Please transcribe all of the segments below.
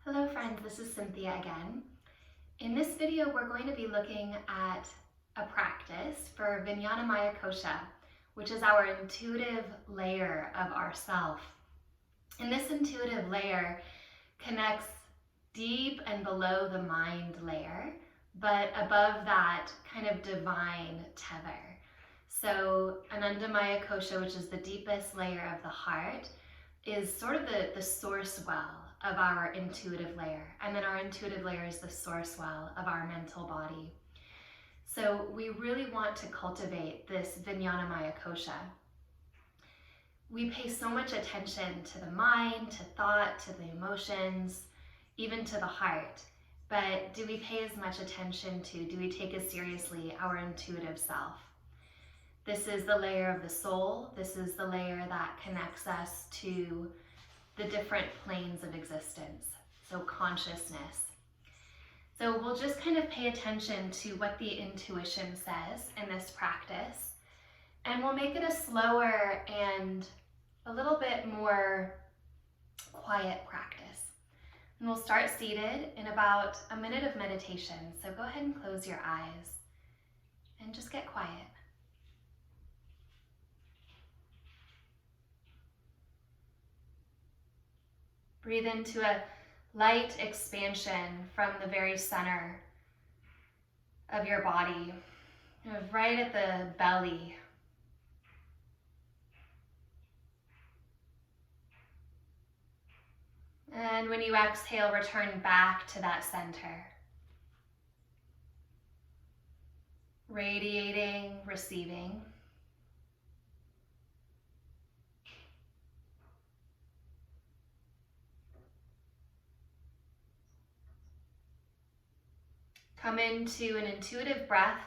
Hello friends, this is Cynthia again. In this video, we're going to be looking at a practice for Vijnanamaya Kosha, which is our intuitive layer of ourself. And this intuitive layer connects deep and below the mind layer, but above that kind of divine tether. So Anandamaya Kosha, which is the deepest layer of the heart, is sort of the source well of our intuitive layer. And then our intuitive layer is the source well of our mental body. So we really want to cultivate this Vijnanamaya Kosha. We pay so much attention to the mind, to thought, to the emotions, even to the heart. But do we pay as much attention to, do we take as seriously our intuitive self? This is the layer of the soul. This is the layer that connects us to the different planes of existence, so consciousness. So we'll just kind of pay attention to what the intuition says in this practice, and we'll make it a slower and a little bit more quiet practice. And we'll start seated in about a minute of meditation. So go ahead and close your eyes and just get quiet. Breathe into a light expansion from the very center of your body, kind of right at the belly. And when you exhale, return back to that center. Radiating, receiving. Come into an intuitive breath,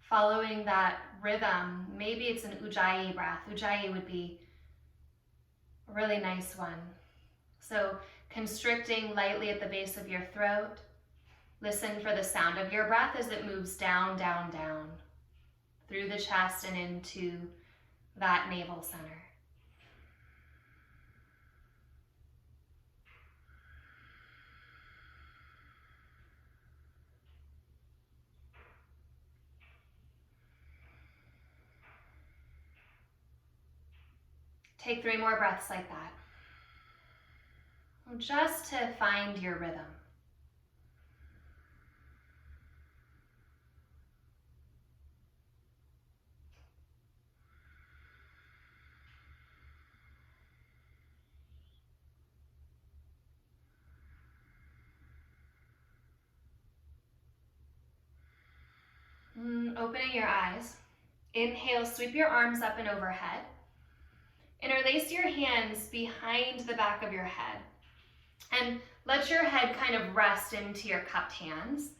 following that rhythm. Maybe it's an Ujjayi breath. Ujjayi would be a really nice one. So constricting lightly at the base of your throat. Listen for the sound of your breath as it moves down, down, down, through the chest and into that navel center. Take 3 more breaths like that, just to find your rhythm. Opening your eyes. Inhale, sweep your arms up and overhead. Interlace your hands behind the back of your head and let your head kind of rest into your cupped hands.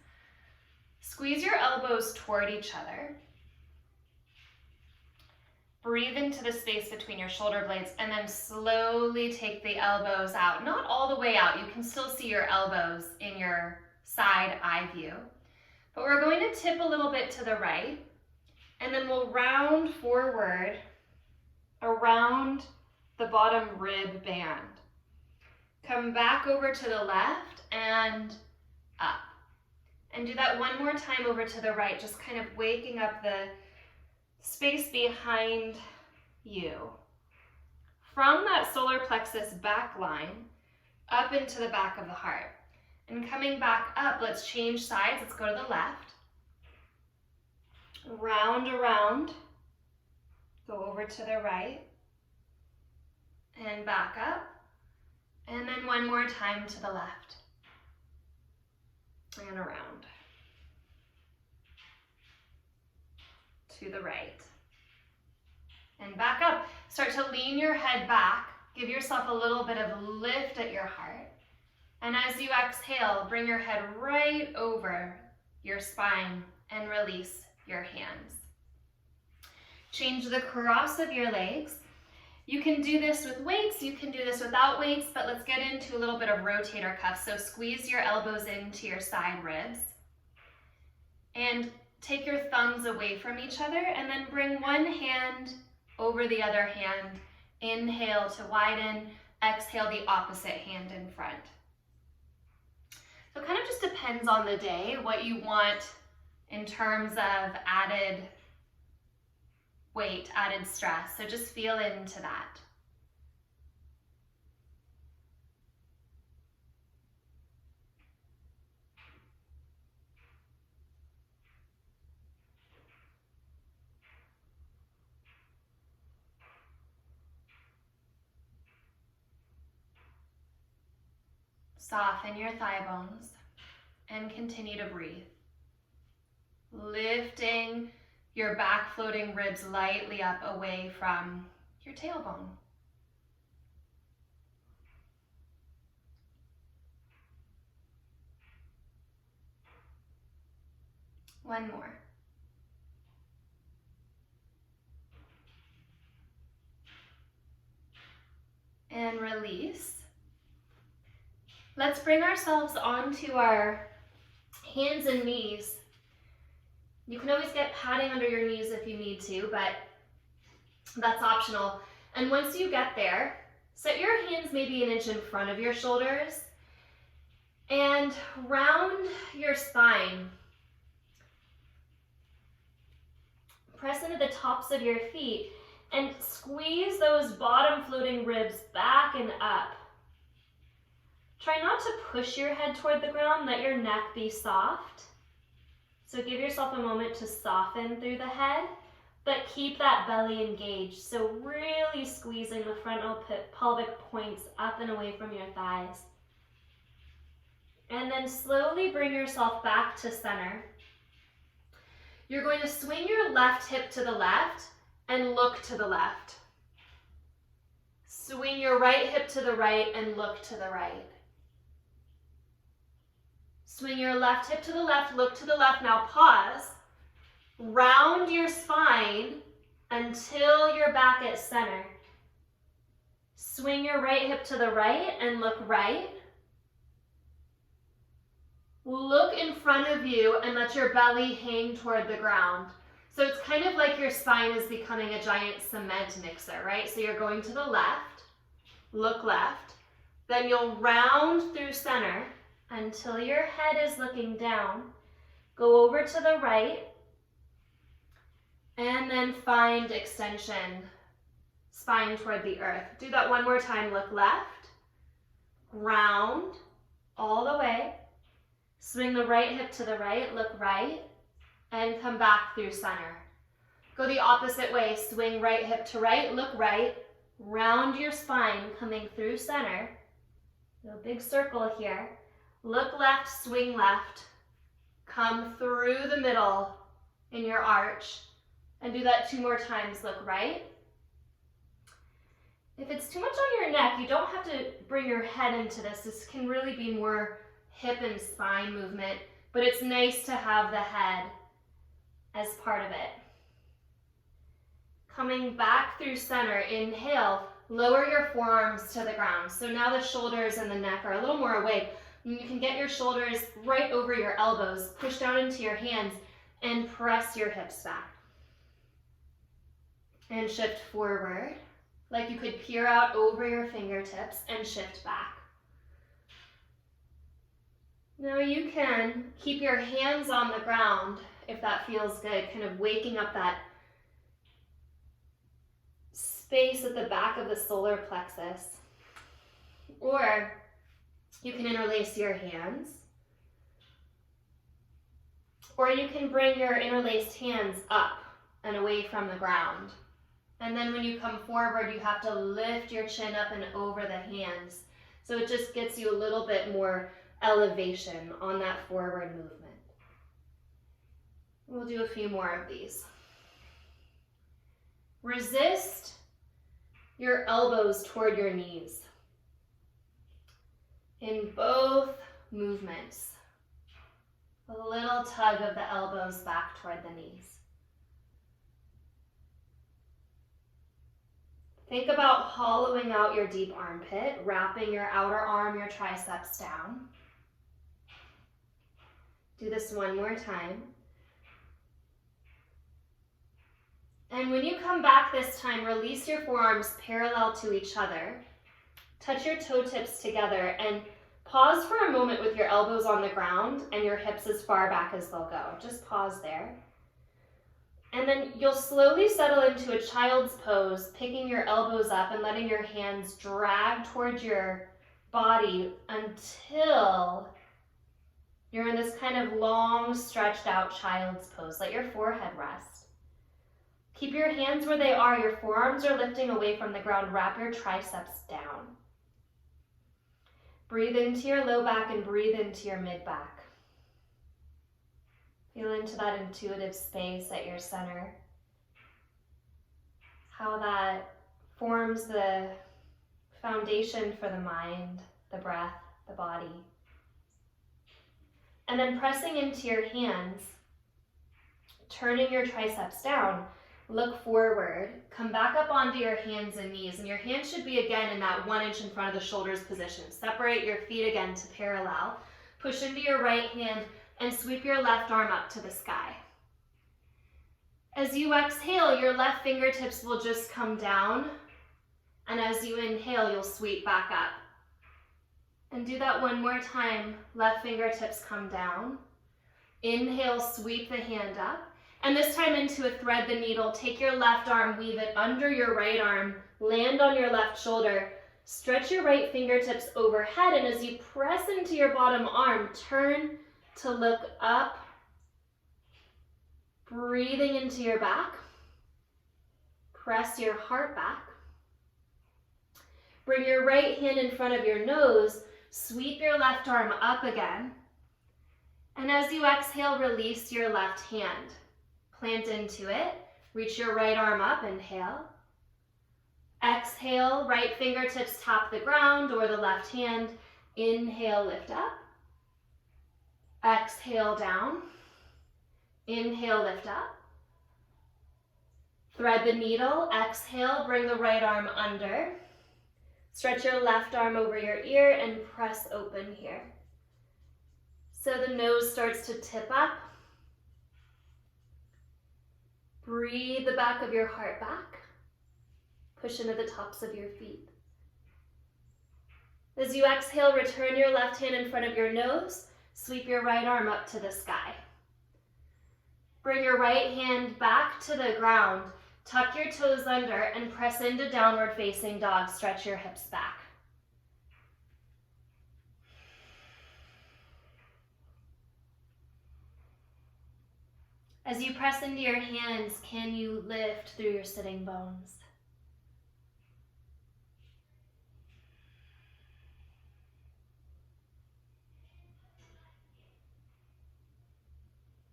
Squeeze your elbows toward each other. Breathe into the space between your shoulder blades and then slowly take the elbows out. Not all the way out. You can still see your elbows in your side eye view. But we're going to tip a little bit to the right, and then we'll round forward around the bottom rib band. Come back over to the left and up. And do that one more time over to the right, just kind of waking up the space behind you. From that solar plexus back line, up into the back of the heart. And coming back up, let's change sides. Let's go to the left. Round around. Go over to the right. And back up. And then one more time to the left. And around. To the right. And back up. Start to lean your head back. Give yourself a little bit of lift at your heart. And as you exhale, bring your head right over your spine and release your hands. Change the cross of your legs. You can do this with weights, you can do this without weights, but let's get into a little bit of rotator cuffs. So squeeze your elbows into your side ribs. And take your thumbs away from each other and then bring one hand over the other hand. Inhale to widen, Exhale the opposite hand in front. So it kind of just depends on the day, what you want in terms of added weight, added stress. So just feel into that. Soften your thigh bones and continue to breathe. Lifting your back floating ribs lightly up away from your tailbone. One more. And release. Let's bring ourselves onto our hands and knees. You can always get padding under your knees if you need to, but that's optional. And once you get there, set your hands maybe an inch in front of your shoulders and round your spine. Press into the tops of your feet and squeeze those bottom floating ribs back and up. Try not to push your head toward the ground, let your neck be soft. So give yourself a moment to soften through the head, but keep that belly engaged. So really squeezing the frontal pelvic points up and away from your thighs. And then slowly bring yourself back to center. You're going to swing your left hip to the left and look to the left. Swing your right hip to the right and look to the right. Swing your left hip to the left, look to the left. Now pause. Round your spine until you're back at center. Swing your right hip to the right and look right. Look in front of you and let your belly hang toward the ground. So it's kind of like your spine is becoming a giant cement mixer, right? So you're going to the left, look left, then you'll round through center until your head is looking down. Go over to the right, and then find extension, spine toward the earth. Do that one more time. Look left, round, all the way. Swing the right hip to the right, look right, and come back through center. Go the opposite way. Swing right hip to right, look right, round your spine, coming through center. Do a big circle here. Look left, swing left. Come through the middle in your arch. And do that 2 more times. Look right. If it's too much on your neck, you don't have to bring your head into this. This can really be more hip and spine movement, but it's nice to have the head as part of it. Coming back through center, inhale, lower your forearms to the ground. So now the shoulders and the neck are a little more awake. And you can get your shoulders right over your elbows, push down into your hands, and press your hips back. And shift forward, like you could peer out over your fingertips and shift back. Now you can keep your hands on the ground if that feels good, kind of waking up that space at the back of the solar plexus. Or you can interlace your hands. Or you can bring your interlaced hands up and away from the ground. And then when you come forward, you have to lift your chin up and over the hands. So it just gets you a little bit more elevation on that forward movement. We'll do a few more of these. Resist your elbows toward your knees in both movements. A little tug of the elbows back toward the knees. Think about hollowing out your deep armpit, wrapping your outer arm, your triceps down. Do this one more time. And when you come back this time, release your forearms parallel to each other. Touch your toe tips together and pause for a moment with your elbows on the ground and your hips as far back as they'll go. Just pause there. And then you'll slowly settle into a child's pose, picking your elbows up and letting your hands drag towards your body until you're in this kind of long, stretched out child's pose. Let your forehead rest. Keep your hands where they are. Your forearms are lifting away from the ground. Wrap your triceps down. Breathe into your low back and breathe into your mid back. Feel into that intuitive space at your center. How that forms the foundation for the mind, the breath, the body. And then pressing into your hands, turning your triceps down, look forward, come back up onto your hands and knees, and your hands should be again in that 1 inch in front of the shoulders position. Separate your feet again to parallel. Push into your right hand and sweep your left arm up to the sky. As you exhale, your left fingertips will just come down, and as you inhale, you'll sweep back up. And do that one more time. Left fingertips come down. Inhale, sweep the hand up. And this time into a thread the needle. Take your left arm, weave it under your right arm, land on your left shoulder. Stretch your right fingertips overhead, and as you press into your bottom arm, turn to look up, breathing into your back. Press your heart back. Bring your right hand in front of your nose. Sweep your left arm up again. And as you exhale, release your left hand. Plant into it. Reach your right arm up. Inhale. Exhale, right fingertips tap the ground or the left hand. Inhale, lift up. Exhale, down. Inhale, lift up. Thread the needle. Exhale, bring the right arm under. Stretch your left arm over your ear and press open here. So the nose starts to tip up. Breathe the back of your heart back. Push into the tops of your feet. As you exhale, return your left hand in front of your nose. Sweep your right arm up to the sky. Bring your right hand back to the ground. Tuck your toes under and press into downward facing dog. Stretch your hips back. As you press into your hands, can you lift through your sitting bones?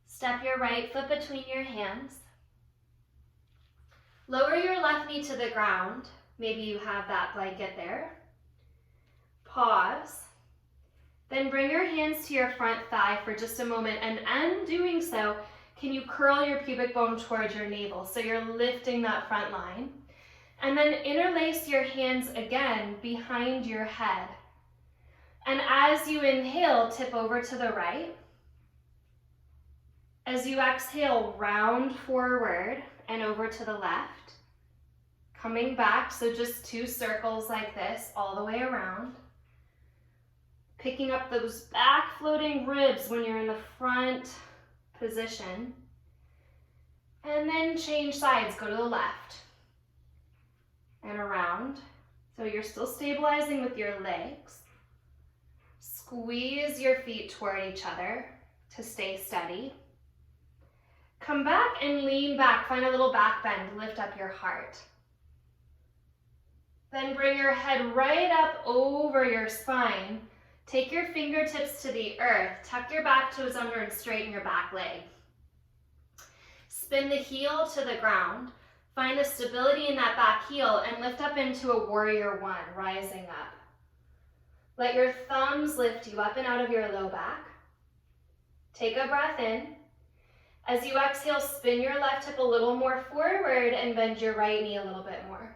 Step your right foot between your hands. Lower your left knee to the ground. Maybe you have that blanket there. Pause. Then bring your hands to your front thigh for just a moment, and in doing so, can you curl your pubic bone towards your navel so you're lifting that front line? And then interlace your hands again behind your head. And as you inhale, tip over to the right. As you exhale, round forward and over to the left. Coming back, so just 2 circles like this all the way around. Picking up those back floating ribs when you're in the front position. And then change sides, go to the left and around. So you're still stabilizing with your legs. Squeeze your feet toward each other to stay steady. Come back and lean back, find a little back bend, lift up your heart. Then bring your head right up over your spine. Take your fingertips to the earth, tuck your back toes under and straighten your back leg. Spin the heel to the ground. Find the stability in that back heel and lift up into a warrior one, rising up. Let your thumbs lift you up and out of your low back. Take a breath in. As you exhale, spin your left hip a little more forward and bend your right knee a little bit more.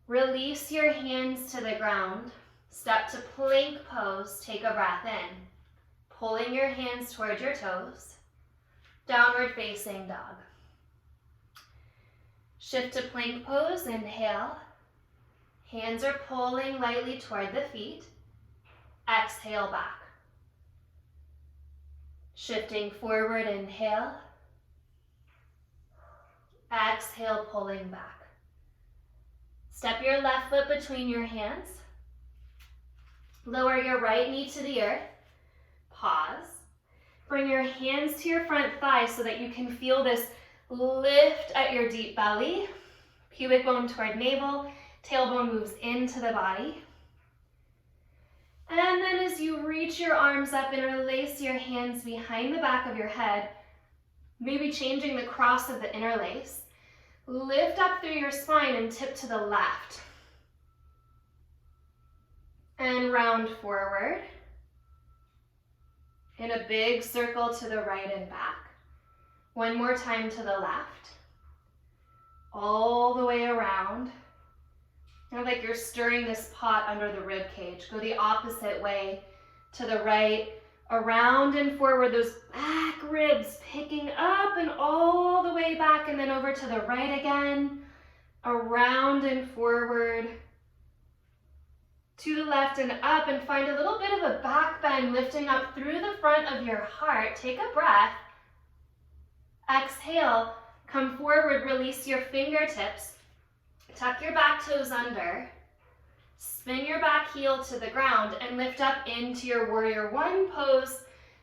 Release your hands to the ground. Step to plank pose. Take a breath in. Pulling your hands towards your toes. Downward facing dog. Shift to plank pose. Inhale. Hands are pulling lightly toward the feet. Exhale back. Shifting forward, inhale. Exhale, pulling back. Step your left foot between your hands. Lower your right knee to the earth. Pause. Bring your hands to your front thighs so that you can feel this lift at your deep belly. Pubic bone toward navel. Tailbone moves into the body. And then as you reach your arms up, interlace your hands behind the back of your head, maybe changing the cross of the interlace. Lift up through your spine and tip to the left. And round forward. In a big circle to the right and back. One more time to the left. All the way around. Kind of like you're stirring this pot under the rib cage. Go the opposite way to the right, around and forward, those back ribs picking up and all the way back, and then over to the right again, around and forward, to the left and up, and find a little bit of a back bend lifting up through the front of your heart. Take a breath. Exhale, come forward, release your fingertips. Tuck your back toes under, spin your back heel to the ground, and lift up into your warrior one pose,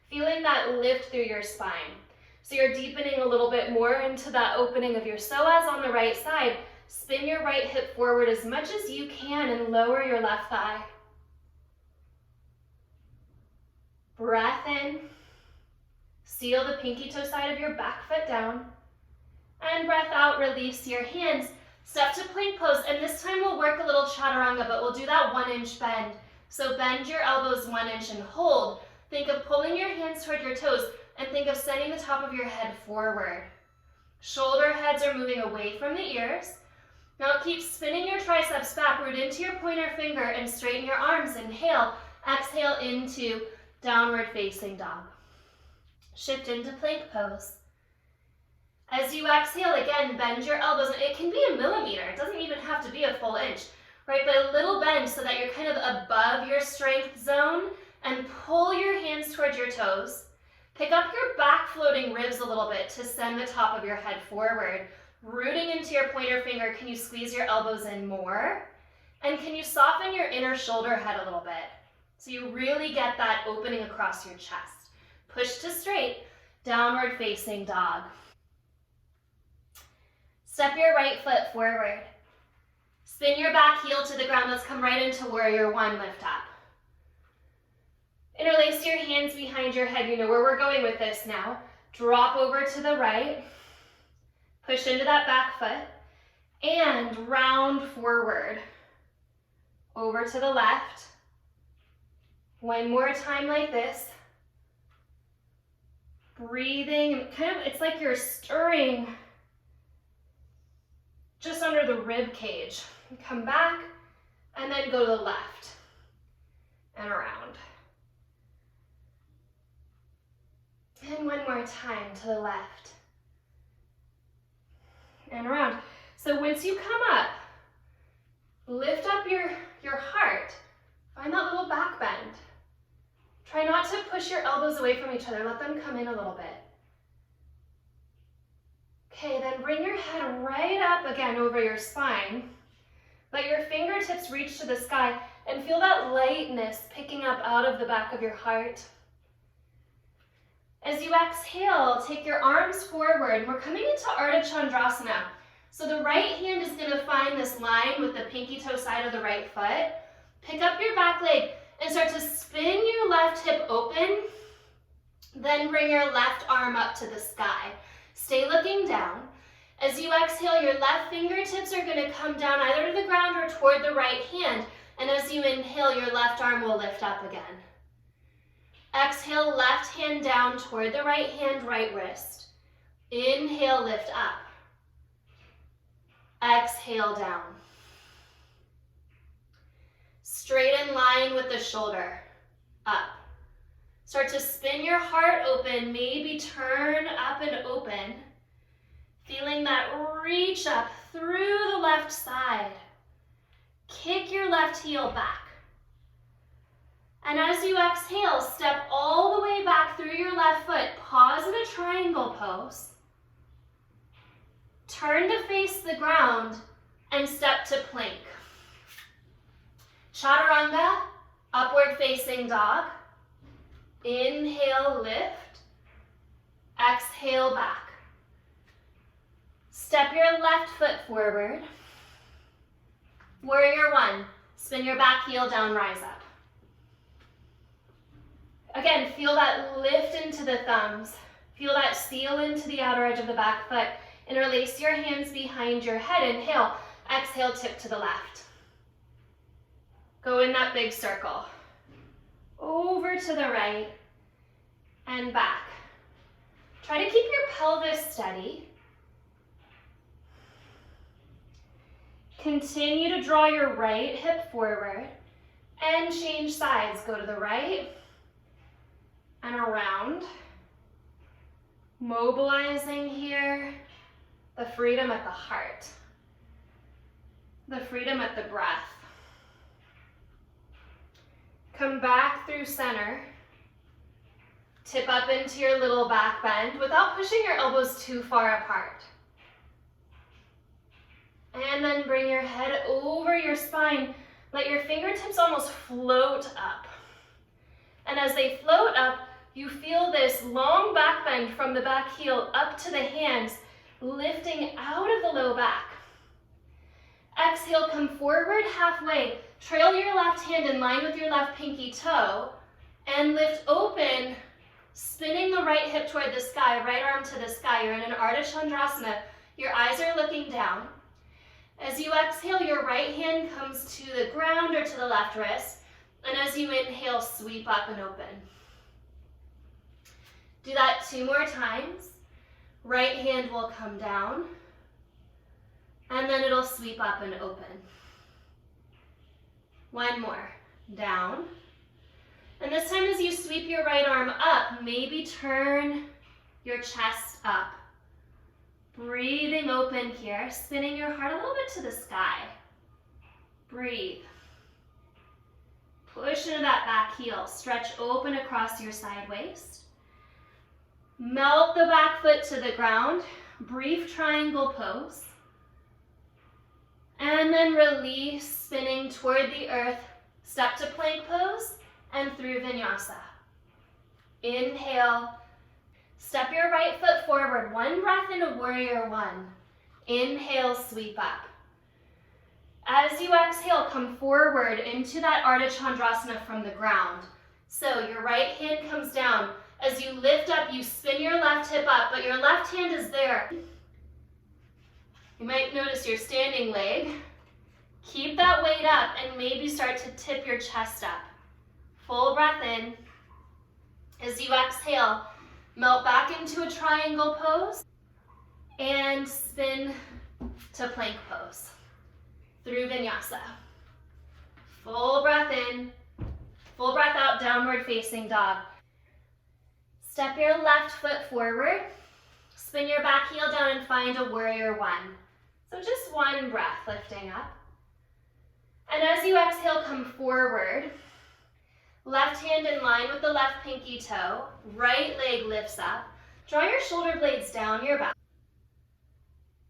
feeling that lift through your spine. So you're deepening a little bit more into that opening of your psoas on the right side. Spin your right hip forward as much as you can and lower your left thigh. Breath in. Seal the pinky toe side of your back foot down. And breath out, release your hands. Step to plank pose, and this time we'll work a little chaturanga, but we'll do that 1-inch bend. So bend your elbows 1 inch and hold. Think of pulling your hands toward your toes, and think of sending the top of your head forward. Shoulder heads are moving away from the ears. Now keep spinning your triceps backward into your pointer finger and straighten your arms. Inhale, exhale into downward facing dog. Shift into plank pose. As you exhale, again, bend your elbows. It can be a millimeter. It doesn't even have to be a full inch, right? But a little bend so that you're kind of above your strength zone, and pull your hands towards your toes. Pick up your back floating ribs a little bit to send the top of your head forward. Rooting into your pointer finger, can you squeeze your elbows in more? And can you soften your inner shoulder head a little bit? So you really get that opening across your chest. Push to straight, downward facing dog. Step your right foot forward. Spin your back heel to the ground. Let's come right into warrior one, lift up. Interlace your hands behind your head. You know where we're going with this now. Drop over to the right. Push into that back foot. And round forward. Over to the left. One more time like this. Breathing, it's like you're stirring just under the rib cage. Come back, and then go to the left and around. And one more time to the left and around. So once you come up, lift up your heart. Find that little back bend. Try not to push your elbows away from each other. Let them come in a little bit. Okay, then bring your head right up again over your spine. Let your fingertips reach to the sky and feel that lightness picking up out of the back of your heart. As you exhale, take your arms forward. We're coming into Arda Chandrasana. So the right hand is going to find this line with the pinky toe side of the right foot. Pick up your back leg and start to spin your left hip open. Then bring your left arm up to the sky. Stay looking down. As you exhale, your left fingertips are going to come down either to the ground or toward the right hand. And as you inhale, your left arm will lift up again. Exhale, left hand down toward the right hand, right wrist. Inhale, lift up. Exhale, down. Straighten line with the shoulder, up. Start to spin your heart open, maybe turn up and open. Feeling that reach up through the left side. Kick your left heel back. And as you exhale, step all the way back through your left foot. Pause in a triangle pose. Turn to face the ground and step to plank. Chaturanga, upward facing dog. Inhale, lift. Exhale, back. Step your left foot forward. Warrior one, spin your back heel down, rise up. Again, feel that lift into the thumbs. Feel that seal into the outer edge of the back foot. Interlace your hands behind your head. Inhale, exhale, tip to the left. Go in that big circle. Over to the right and back. Try to keep your pelvis steady. Continue to draw your right hip forward and change sides. Go to the right and around. Mobilizing here, the freedom at the heart, the freedom at the breath. Come back through center. Tip up into your little back bend without pushing your elbows too far apart. And then bring your head over your spine. Let your fingertips almost float up. And as they float up, you feel this long back bend from the back heel up to the hands, lifting out of the low back. Exhale, come forward halfway. Trail your left hand in line with your left pinky toe and lift open, spinning the right hip toward the sky, right arm to the sky. You're in an Arda Chandrasana. Your eyes are looking down. As you exhale, your right hand comes to the ground or to the left wrist. And as you inhale, sweep up and open. Do that 2 more times. Right hand will come down. And then it'll sweep up and open. 1 more. Down. And this time as you sweep your right arm up, maybe turn your chest up. Breathing open here, spinning your heart a little bit to the sky. Breathe. Push into that back heel. Stretch open across your side waist. Melt the back foot to the ground. Brief triangle pose. And then release, spinning toward the earth. Step to plank pose and through vinyasa. Inhale. Step your right foot forward. 1 breath into warrior one. Inhale, sweep up. As you exhale, come forward into that Arda Chandrasana from the ground. So your right hand comes down. As you lift up, you spin your left hip up, but your left hand is there. You might notice your standing leg. Keep that weight up and maybe start to tip your chest up. Full breath in. As you exhale, melt back into a triangle pose and spin to plank pose through vinyasa. Full breath in, full breath out, downward facing dog. Step your left foot forward, spin your back heel down and find a warrior one. So just 1 breath lifting up. And as you exhale, come forward. Left hand in line with the left pinky toe. Right leg lifts up. Draw your shoulder blades down your back.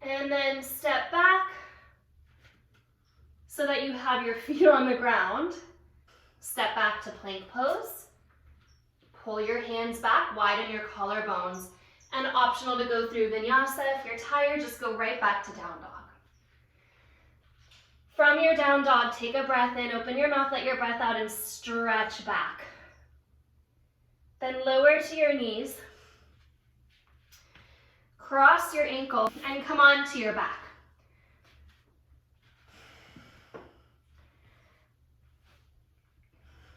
And then step back so that you have your feet on the ground. Step back to plank pose. Pull your hands back, widen your collarbones. And optional to go through vinyasa. If you're tired, just go right back to down dog. From your down dog, take a breath in, open your mouth, let your breath out, and stretch back. Then lower to your knees. Cross your ankle and come on to your back.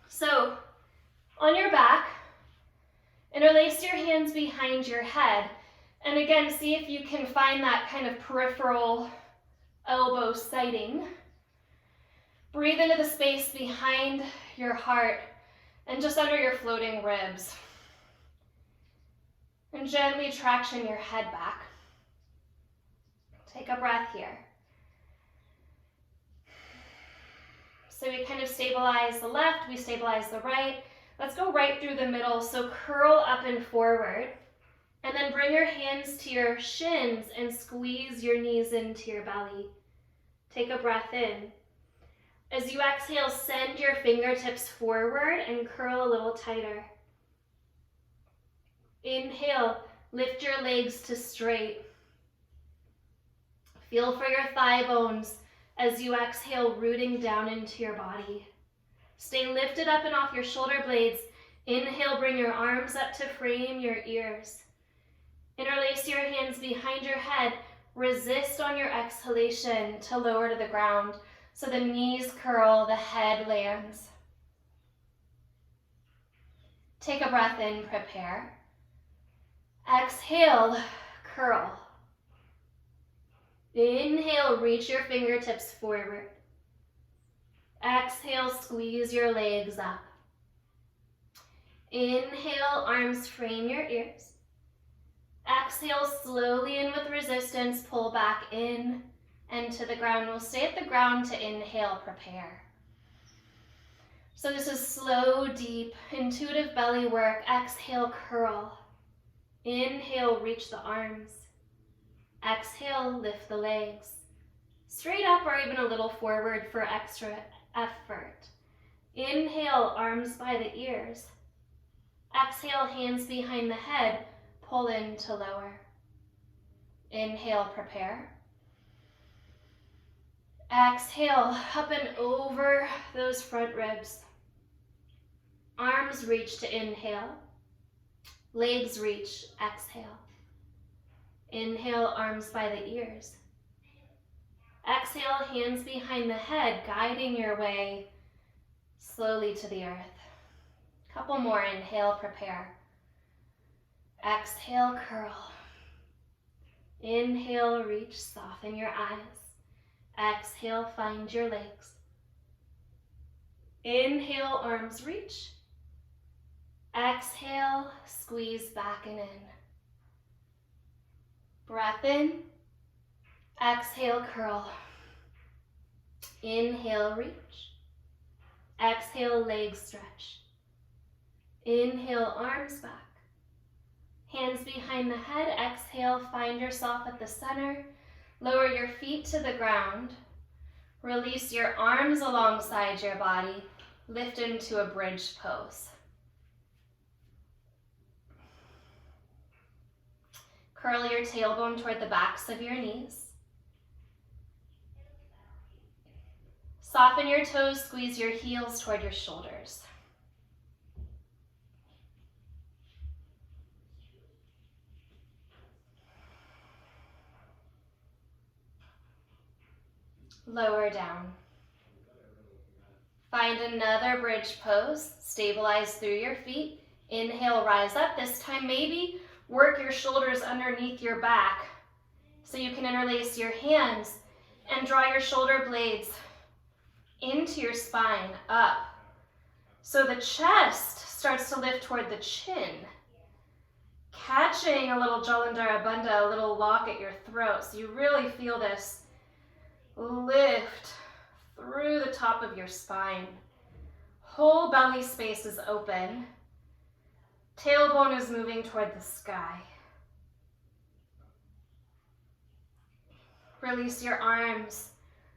So, on your back, interlace your hands behind your head. And again, see if you can find that kind of peripheral elbow sighting. Breathe into the space behind your heart and just under your floating ribs. And gently traction your head back. Take a breath here. So we kind of stabilize the left, we stabilize the right. Let's go right through the middle. So curl up and forward. And then bring your hands to your shins and squeeze your knees into your belly. Take a breath in. As you exhale, send your fingertips forward and curl a little tighter. Inhale, lift your legs to straight. Feel for your thigh bones as you exhale, rooting down into your body. Stay lifted up and off your shoulder blades. Inhale, bring your arms up to frame your ears. Interlace your hands behind your head. Resist on your exhalation to lower to the ground. So the knees curl, the head lands. Take a breath in, prepare. Exhale, curl. Inhale, reach your fingertips forward. Exhale, squeeze your legs up. Inhale, arms frame your ears. Exhale, slowly and with resistance, pull back in and to the ground. We'll stay at the ground to inhale, prepare. So this is slow, deep, intuitive belly work. Exhale, curl. Inhale, reach the arms. Exhale, lift the legs. Straight up or even a little forward for extra effort. Inhale, arms by the ears. Exhale, hands behind the head. Pull in to lower. Inhale, prepare. Exhale, up and over those front ribs. Arms reach to inhale. Legs reach, exhale. Inhale, arms by the ears. Exhale, hands behind the head, guiding your way slowly to the earth. Couple more, inhale, prepare. Exhale, curl. Inhale, reach, soften your eyes. Exhale, find your legs. Inhale, arms reach. Exhale, squeeze back and in. Breath in. Exhale, curl. Inhale, reach. Exhale, legs stretch. Inhale, arms back. Hands behind the head. Exhale, find yourself at the center. Lower your feet to the ground. Release your arms alongside your body. Lift into a bridge pose. Curl your tailbone toward the backs of your knees. Soften your toes, squeeze your heels toward your shoulders. Lower down. Find another bridge pose. Stabilize through your feet. Inhale, rise up. This time maybe work your shoulders underneath your back so you can interlace your hands and draw your shoulder blades into your spine, up. So the chest starts to lift toward the chin, catching a little Jalandhara Bandha, a little lock at your throat. So you really feel this lift through the top of your spine. Whole belly space is open. Tailbone is moving toward the sky. Release your arms.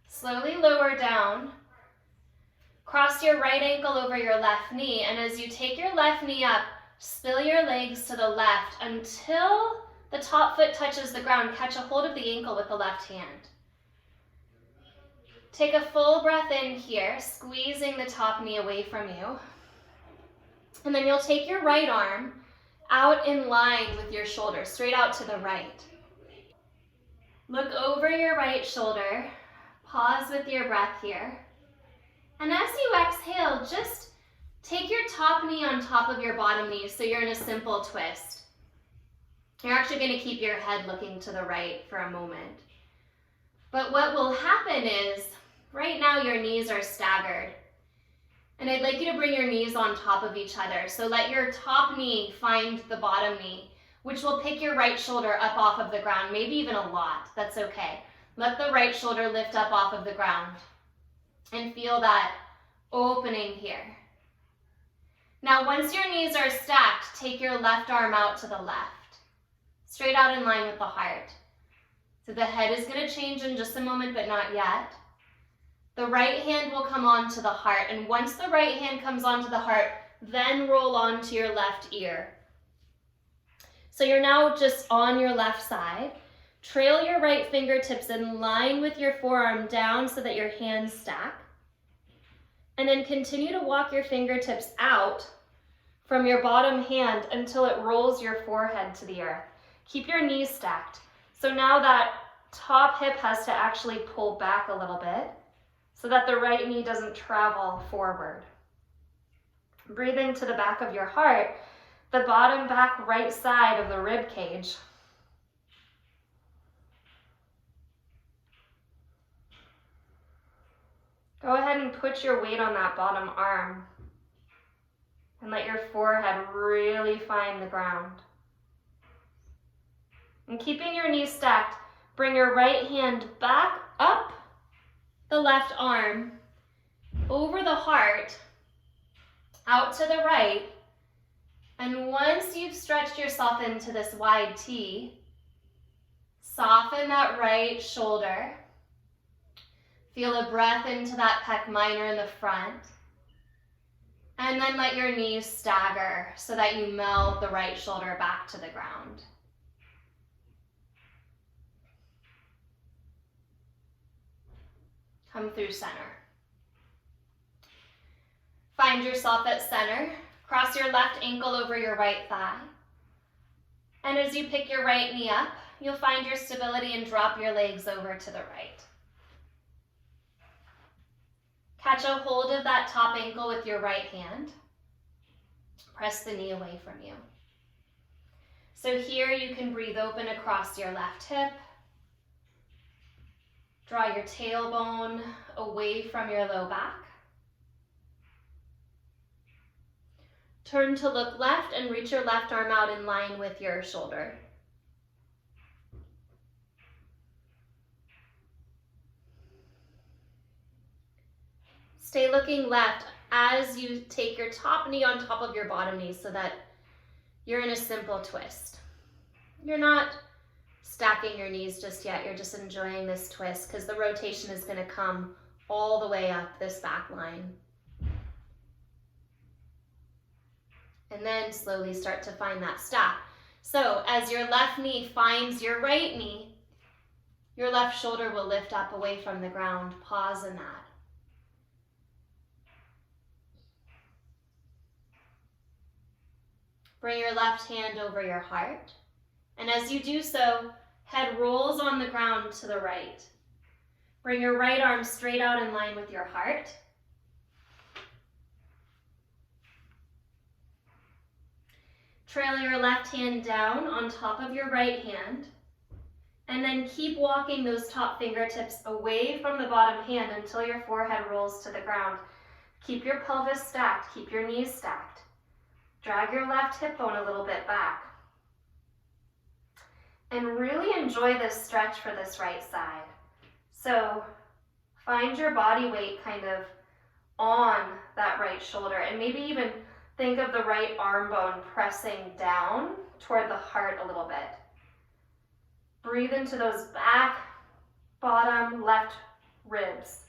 Slowly lower down. Cross your right ankle over your left knee, and as you take your left knee up, spill your legs to the left until the top foot touches the ground. Catch a hold of the ankle with the left hand. Take a full breath in here, squeezing the top knee away from you. And then you'll take your right arm out in line with your shoulder, straight out to the right. Look over your right shoulder. Pause with your breath here. And as you exhale, just take your top knee on top of your bottom knee so you're in a simple twist. You're actually going to keep your head looking to the right for a moment. But what will happen is, right now your knees are staggered. And I'd like you to bring your knees on top of each other. So let your top knee find the bottom knee, which will pick your right shoulder up off of the ground, maybe even a lot. That's okay. Let the right shoulder lift up off of the ground. And feel that opening here. Now, once your knees are stacked, take your left arm out to the left, straight out in line with the heart. So the head is going to change in just a moment, but not yet. The right hand will come onto the heart, and once the right hand comes onto the heart, then roll onto your left ear. So you're now just on your left side. Trail your right fingertips in line with your forearm down so that your hands stack. And then continue to walk your fingertips out from your bottom hand until it rolls your forehead to the earth. Keep your knees stacked. So now that top hip has to actually pull back a little bit so that the right knee doesn't travel forward. Breathe into the back of your heart, the bottom back right side of the rib cage. Go ahead and put your weight on that bottom arm and let your forehead really find the ground. And keeping your knees stacked, bring your right hand back up the left arm, over the heart, out to the right. And once you've stretched yourself into this wide T, soften that right shoulder. Feel a breath into that pec minor in the front. And then let your knees stagger so that you melt the right shoulder back to the ground. Come through center. Find yourself at center. Cross your left ankle over your right thigh. And as you pick your right knee up, you'll find your stability and drop your legs over to the right. Catch a hold of that top ankle with your right hand. Press the knee away from you. So here you can breathe open across your left hip. Draw your tailbone away from your low back. Turn to look left and reach your left arm out in line with your shoulder. Stay looking left as you take your top knee on top of your bottom knee so that you're in a simple twist. You're not stacking your knees just yet, you're just enjoying this twist because the rotation is going to come all the way up this back line. And then slowly start to find that stack. So as your left knee finds your right knee, your left shoulder will lift up away from the ground. Pause in that. Bring your left hand over your heart. And as you do so, head rolls on the ground to the right. Bring your right arm straight out in line with your heart. Trail your left hand down on top of your right hand. And then keep walking those top fingertips away from the bottom hand until your forehead rolls to the ground. Keep your pelvis stacked, keep your knees stacked. Drag your left hip bone a little bit back. And really enjoy this stretch for this right side. So find your body weight kind of on that right shoulder and maybe even think of the right arm bone pressing down toward the heart a little bit. Breathe into those back, bottom, left ribs.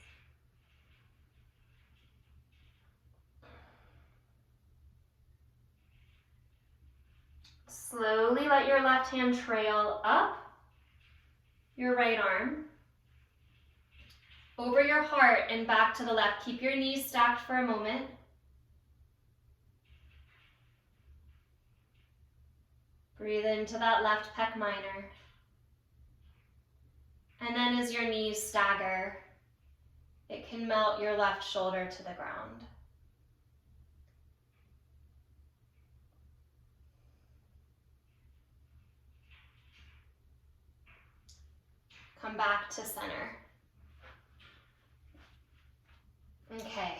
Slowly let your left hand trail up your right arm, over your heart and back to the left. Keep your knees stacked for a moment. Breathe into that left pec minor. And then as your knees stagger, it can melt your left shoulder to the ground. Come back to center. Okay.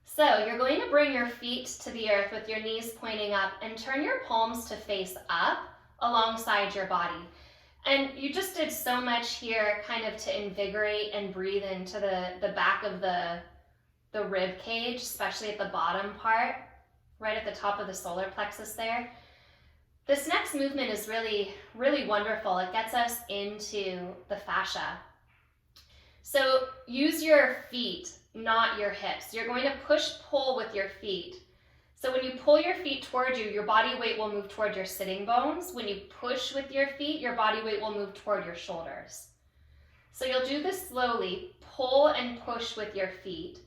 So you're going to bring your feet to the earth with your knees pointing up and turn your palms to face up alongside your body. And you just did so much here kind of to invigorate and breathe into the back of the the rib cage, especially at the bottom part, right at the top of the solar plexus there. This next movement is really, really wonderful. It gets us into the fascia. So use your feet, not your hips. You're going to push-pull with your feet. So when you pull your feet toward you, your body weight will move toward your sitting bones. When you push with your feet, your body weight will move toward your shoulders. So you'll do this slowly, pull and push with your feet,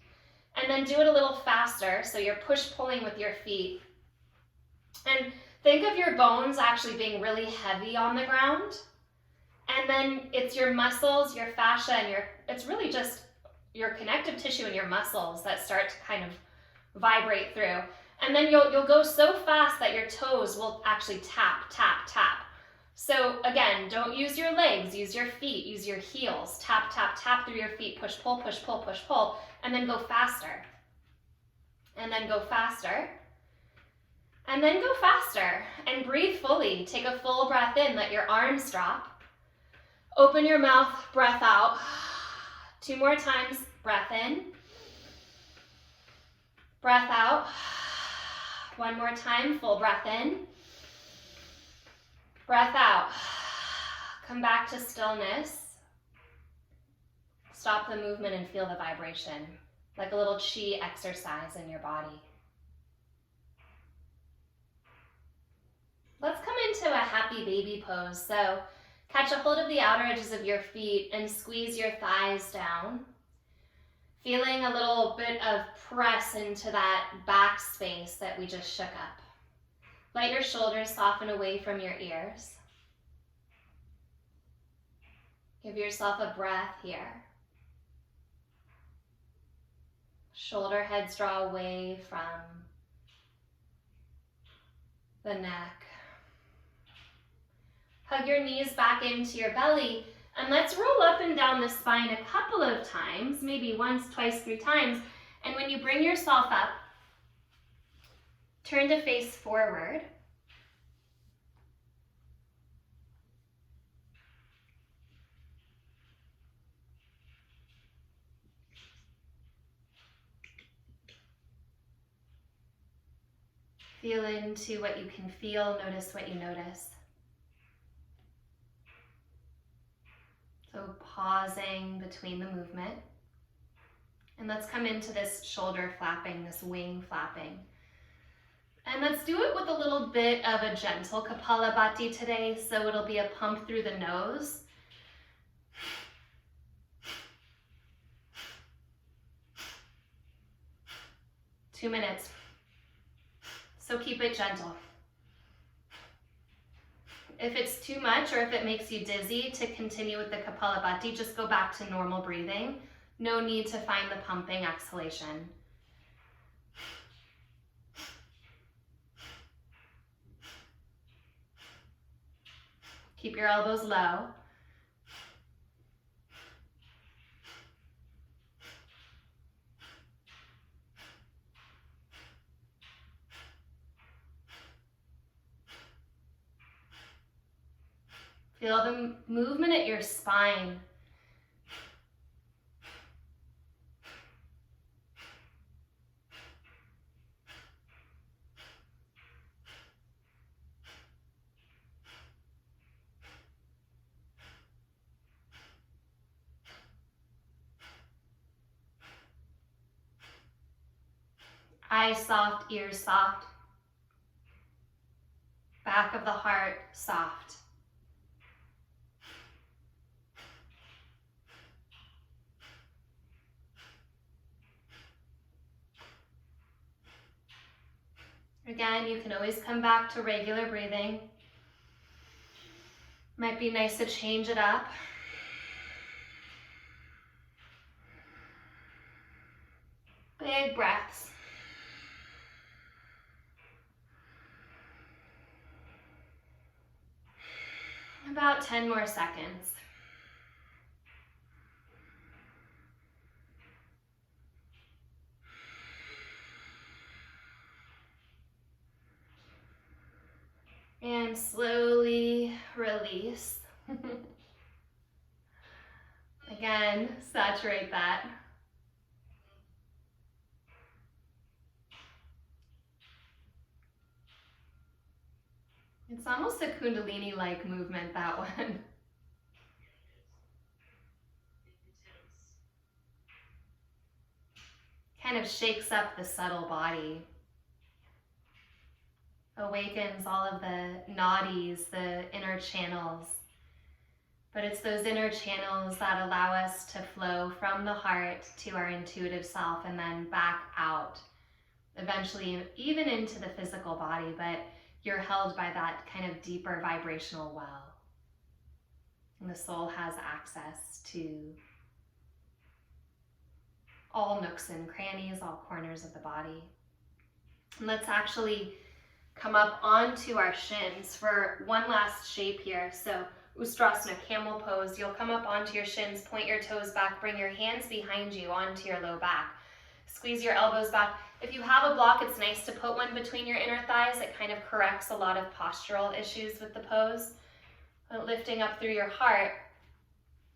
and then do it a little faster. So you're push-pulling with your feet. And think of your bones actually being really heavy on the ground. And then it's your muscles, your fascia, and it's really just your connective tissue and your muscles that start to kind of vibrate through. And then you'll go so fast that your toes will actually tap, tap, tap. So again, don't use your legs, use your feet, use your heels. Tap, tap, tap through your feet, push, pull, push, pull, push, pull, and then go faster. And then go faster. And then go faster. And breathe fully. Take a full breath in, let your arms drop. Open your mouth, breath out. 2 more times, breath in. Breath out. 1 more time, full breath in. Breath out. Come back to stillness. Stop the movement and feel the vibration, like a little chi exercise in your body. Let's come into a happy baby pose. So catch a hold of the outer edges of your feet and squeeze your thighs down. Feeling a little bit of press into that back space that we just shook up. Let your shoulders soften away from your ears. Give yourself a breath here. Shoulder heads draw away from the neck. Hug your knees back into your belly. And let's roll up and down the spine a couple of times, maybe once, twice, 3 times. And when you bring yourself up, turn to face forward. Feel into what you can feel, notice what you notice. So pausing between the movement. And let's come into this shoulder flapping, this wing flapping. And let's do it with a little bit of a gentle Kapalabhati today. So it'll be a pump through the nose. Two minutes. So keep it gentle. If it's too much or if it makes you dizzy to continue with the Kapalabhati, just go back to normal breathing. No need to find the pumping exhalation. Keep your elbows low. Feel the movement at your spine. Eyes soft, ears soft. Back of the heart soft. Again, you can always come back to regular breathing. Might be nice to change it up. Big breaths. About 10 more seconds. And slowly release. Again, saturate that. It's almost a Kundalini-like movement, that one. Kind of shakes up the subtle body. Awakens all of the nadis, the inner channels. But it's those inner channels that allow us to flow from the heart to our intuitive self and then back out, eventually even into the physical body, but you're held by that kind of deeper vibrational well. And the soul has access to all nooks and crannies, all corners of the body. And let's actually come up onto our shins for one last shape here. So Ustrasana, Camel Pose. You'll come up onto your shins, point your toes back, bring your hands behind you onto your low back. Squeeze your elbows back. If you have a block, it's nice to put one between your inner thighs. It kind of corrects a lot of postural issues with the pose. Lifting up through your heart.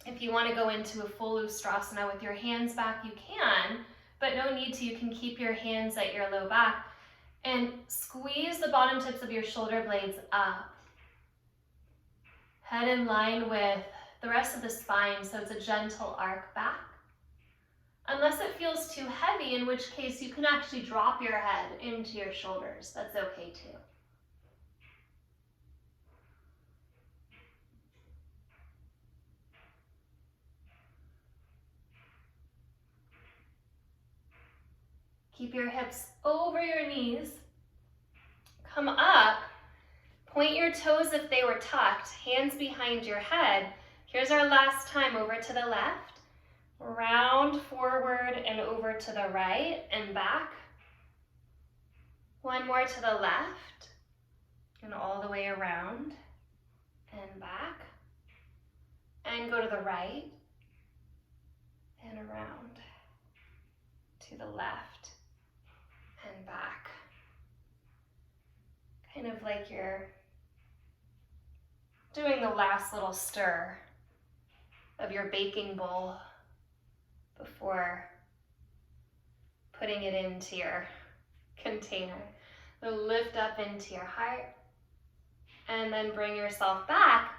If you want to go into a full Ustrasana with your hands back, you can, but no need to. You can keep your hands at your low back and squeeze the bottom tips of your shoulder blades up. Head in line with the rest of the spine, so it's a gentle arc back. Unless it feels too heavy, in which case you can actually drop your head into your shoulders. That's okay too. Keep your hips over your knees. Come up. Point your toes if they were tucked. Hands behind your head. Here's our last time. Over to the left. Round forward and over to the right and back. One more to the left. And all the way around and back. And go to the right and around to the left and back. Kind of like you're doing the last little stir of your baking bowl before putting it into your container. So lift up into your heart and then bring yourself back.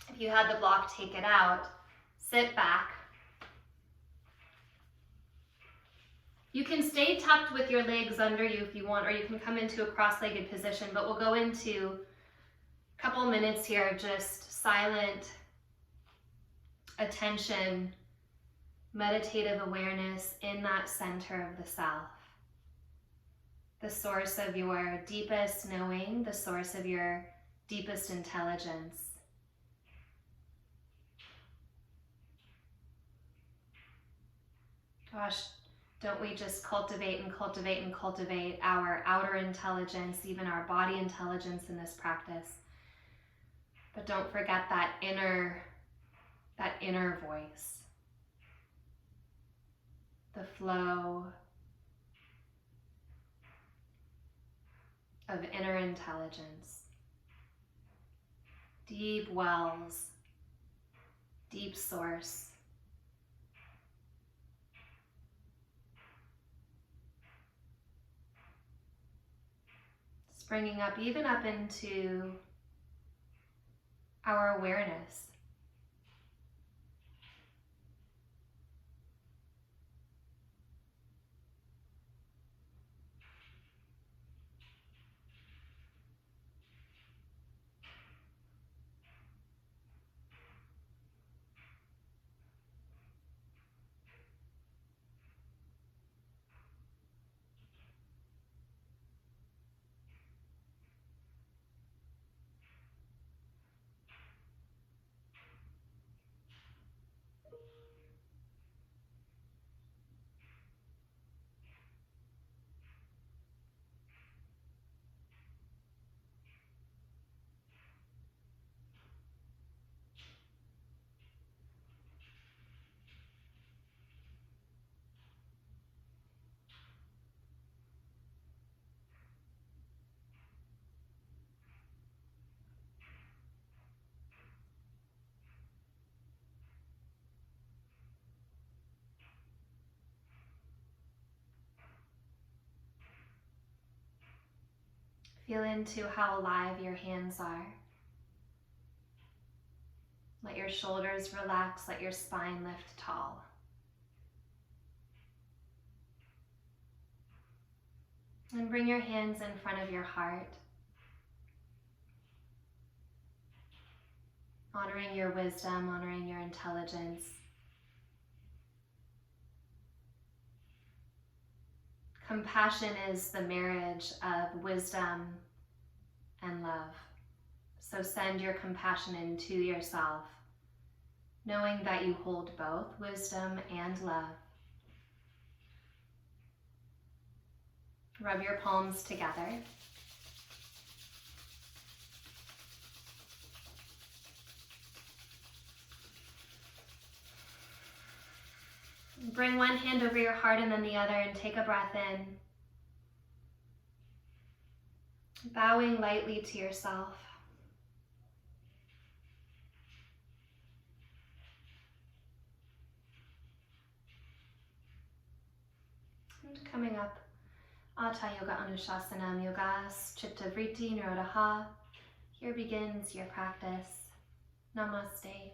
If you had the block, take it out. Sit back. You can stay tucked with your legs under you if you want, or you can come into a cross-legged position, but we'll go into a couple minutes here of just silent attention, meditative awareness in that center of the self. The source of your deepest knowing, the source of your deepest intelligence. Gosh, don't we just cultivate and cultivate and cultivate our outer intelligence, even our body intelligence in this practice. But don't forget that inner voice. The flow of inner intelligence. Deep wells, deep source. Bringing up, even up into our awareness. Feel into how alive your hands are. Let your shoulders relax, let your spine lift tall. And bring your hands in front of your heart, honoring your wisdom, honoring your intelligence. Compassion is the marriage of wisdom and love. So send your compassion into yourself, knowing that you hold both wisdom and love. Rub your palms together. Bring one hand over your heart and then the other, and take a breath in. Bowing lightly to yourself. And coming up, Hatha Yoga Anushasanam Yogas Chitta Vritti Nirodha. Here begins your practice. Namaste.